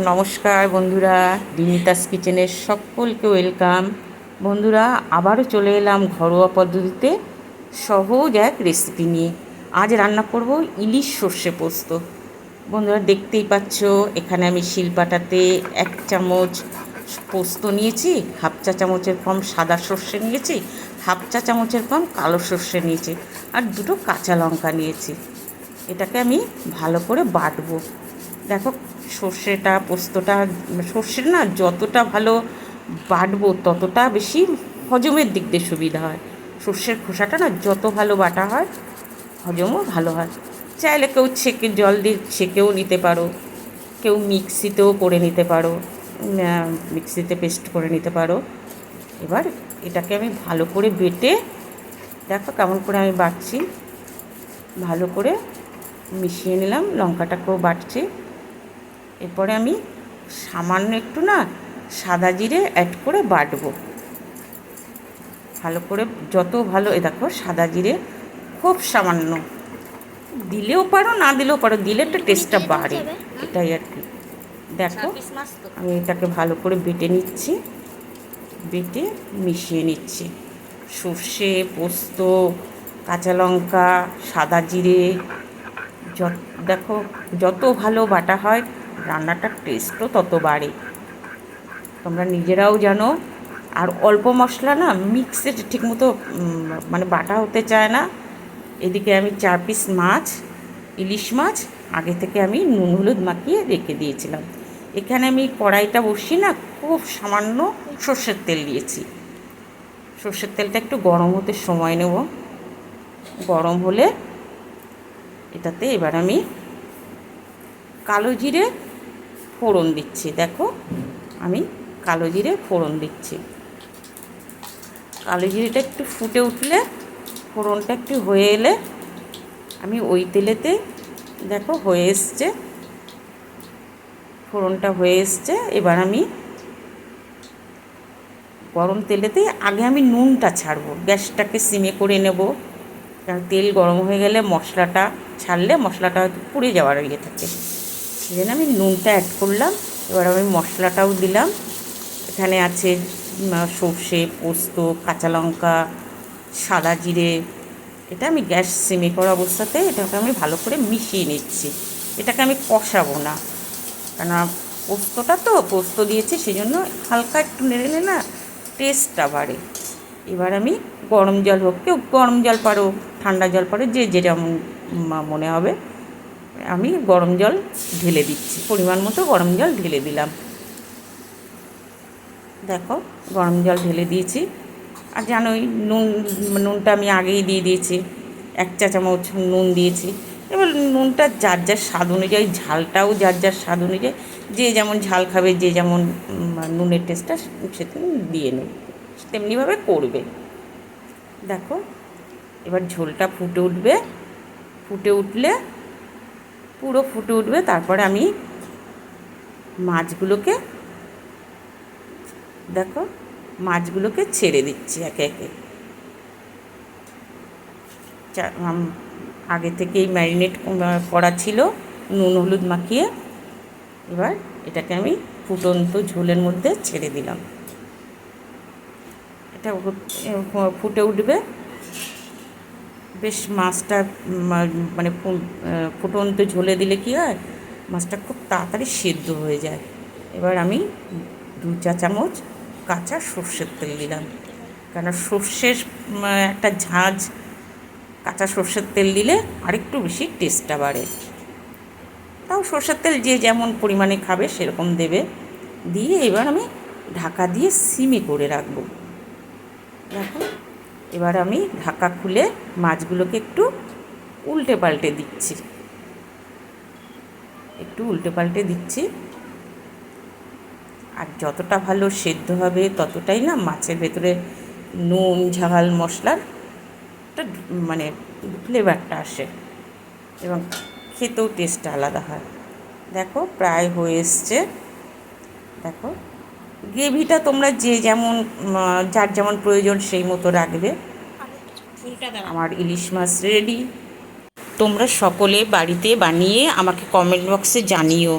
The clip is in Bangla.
নমস্কার বন্ধুরা, রিমিতাস কিচেনের সকলকে ওয়েলকাম। বন্ধুরা, আবারও চলে এলাম ঘরোয়া পদ্ধতিতে সহজ এক রেসিপি নিয়ে। আজ রান্না করব ইলিশ সর্ষে পোস্ত। বন্ধুরা, দেখতেই পাচ্ছ এখানে আমি শিলপাটাতে 1 চামচ পোস্ত নিয়েছি, হাফ চা চামচের কম সাদা সর্ষে নিয়েছি, হাফ চা চামচের কম কালো সর্ষে নিয়েছি, আর 2টো কাঁচা লঙ্কা নিয়েছি। এটাকে আমি ভালো করে বাটবো। দেখো, সর্ষেটা পোস্তটা সর্ষের না যতটা ভালো বাটবো ততটা বেশি হজমের দিক দিয়ে সুবিধা হয়। সর্ষের খোসাটা না যত ভালো বাটা হয় হজমও ভালো হয়। চাইলে কেউ ছেঁকে জল দিয়ে ছেঁকেও নিতে পারো, কেউ মিক্সিতেও করে নিতে পারো, মিক্সিতে পেস্ট করে নিতে পারো। এবার এটাকে আমি ভালো করে বেটে, দেখো কেমন করে আমি বাটছি, ভালো করে মিশিয়ে নিলাম। লঙ্কাটাকেও বাটছি। এরপরে আমি সামান্য একটু না সাদা জিরে অ্যাড করে বাটবো ভালো করে। যত ভালো, দেখো সাদা জিরে খুব সামান্য দিলেও পারো, না দিলেও পারো, দিলে একটু টেস্টটা বাড়ে, এটাই আর কি। দেখো আমি এটাকে ভালো করে বেটে নিচ্ছি, বেটে মিশিয়ে নিচ্ছি। সর্ষে, পোস্ত, কাঁচা লঙ্কা, সাদা জিরে, দেখো যত ভালো বাটা হয় রান্নাটার টেস্টও তত বাড়ে, তোমরা নিজেরাও জানো। আর অল্প মশলা না মিক্সে ঠিকমতো মানে বাটা হতে চায় না। এদিকে আমি 4 পিস মাছ, ইলিশ মাছ আগে থেকে আমি নুন হলুদ মাখিয়ে রেখে দিয়েছিলাম। এখানে আমি কড়াইটা বসিয়ে না খুব সামান্য সর্ষের তেল দিয়েছি। সর্ষের তেলটা একটু গরম হতে সময় নেব। গরম হলে এটাতে এবার আমি কালো জিরে ফোড়ন দিচ্ছি। দেখো আমি কালো জিরে ফোড়ন দিচ্ছি। কালো জিরেটা একটু ফুটে উঠলে, ফোড়নটা একটু হয়ে এলে আমি ওই তেলেতে, দেখো হয়ে এসছে, ফোড়নটা হয়ে এসছে। এবার আমি গরম তেলেতে আগে আমি নুনটা ছাড়বো, গ্যাসটাকে সিমে করে নেব, কারণ তেল গরম হয়ে গেলে মশলাটা ছাড়লে মশলাটা হয়তো পুড়ে যাওয়ার ইয়ে থাকে। সেই জন্য আমি নুনটা অ্যাড করলাম। এবার আমি মশলাটাও দিলাম। এখানে আছে সর্ষে, পোস্ত, কাঁচা লঙ্কা, সাদা জিরে। এটা আমি গ্যাস সিমে করা অবস্থাতে এটাকে আমি ভালো করে মিশিয়ে নিচ্ছি। এটাকে আমি কষাবো না, কেন পোস্তটা তো পোস্ত দিয়েছি, সেই জন্য হালকা একটু নেড়ে নিলে না টেস্টটা বাড়ে। এবার আমি গরম জল হোক, কেউ গরম জল পারো, ঠান্ডা জল পারো, যে যেরকম মনে হবে, আমি গরম জল ঢেলে দিচ্ছি, পরিমাণ মতো গরম জল ঢেলে দিলাম। দেখো গরম জল ঢেলে দিয়েছি। আর জানোই নুনটা আমি আগেই দিয়ে দিয়েছি, 1 চা চামচ নুন দিয়েছি। এবার নুনটা যার যার স্বাদ অনুযায়ী, ঝালটাও যার যার স্বাদ অনুযায়ী, যে যেমন ঝাল খাবে, যে যেমন নুনের টেস্টটা সে দিয়ে নেবে, তেমনিভাবে করবে। দেখো এবার ঝোলটা ফুটে উঠবে, ফুটে উঠলে পুরো ফুটে উঠবে, তারপরে আমি মাছগুলোকে, দেখো মাছগুলোকে ছেড়ে দিচ্ছি একে একে। আগে থেকেই ম্যারিনেট করা ছিল নুন হলুদ মাখিয়ে। এবার এটাকে আমি ফুটন্ত ঝোলের মধ্যে ছেড়ে দিলাম। এটা ফুটে উঠবে বেশ। মাছটা মানে ফুটন্ত ঝোলে দিলে কী হয়, মাছটা খুব তাড়াতাড়ি সেদ্ধ হয়ে যায়। এবার আমি 2 চা চামচ কাঁচা সর্ষের তেল দিলাম, কেন সর্ষের একটা ঝাঁঝ কাঁচা সর্ষের তেল দিলে আরেকটু বেশি টেস্টটা বাড়ে। তাও সর্ষের তেল যে যেমন পরিমাণে খাবে সেরকম দেবে। দিয়ে এবার আমি ঢাকা দিয়ে সিমে করে রাখবো। দেখো এবার আমি ঢাকা খুলে মাছগুলোকে একটু উল্টে পাল্টে দিচ্ছি, একটু উল্টে পাল্টে দিচ্ছি। আর যতটা ভালো সেদ্ধ হবে ততটাই না মাছের ভেতরে নুন ঝাল মশলার মানে ফ্লেভারটা আসে এবং খেতেও টেস্টটা আলাদা হয়। দেখো প্রায় হয়ে এসছে। দেখো গ্রেভিটা তোমরা যে যেমন, যার যেমন প্রয়োজন সেই মতো রাখবে। আমার ইলিশ মাছ রেডি। তোমরা সকলে বাড়িতে বানিয়ে আমাকে কমেন্ট বক্সে জানিও।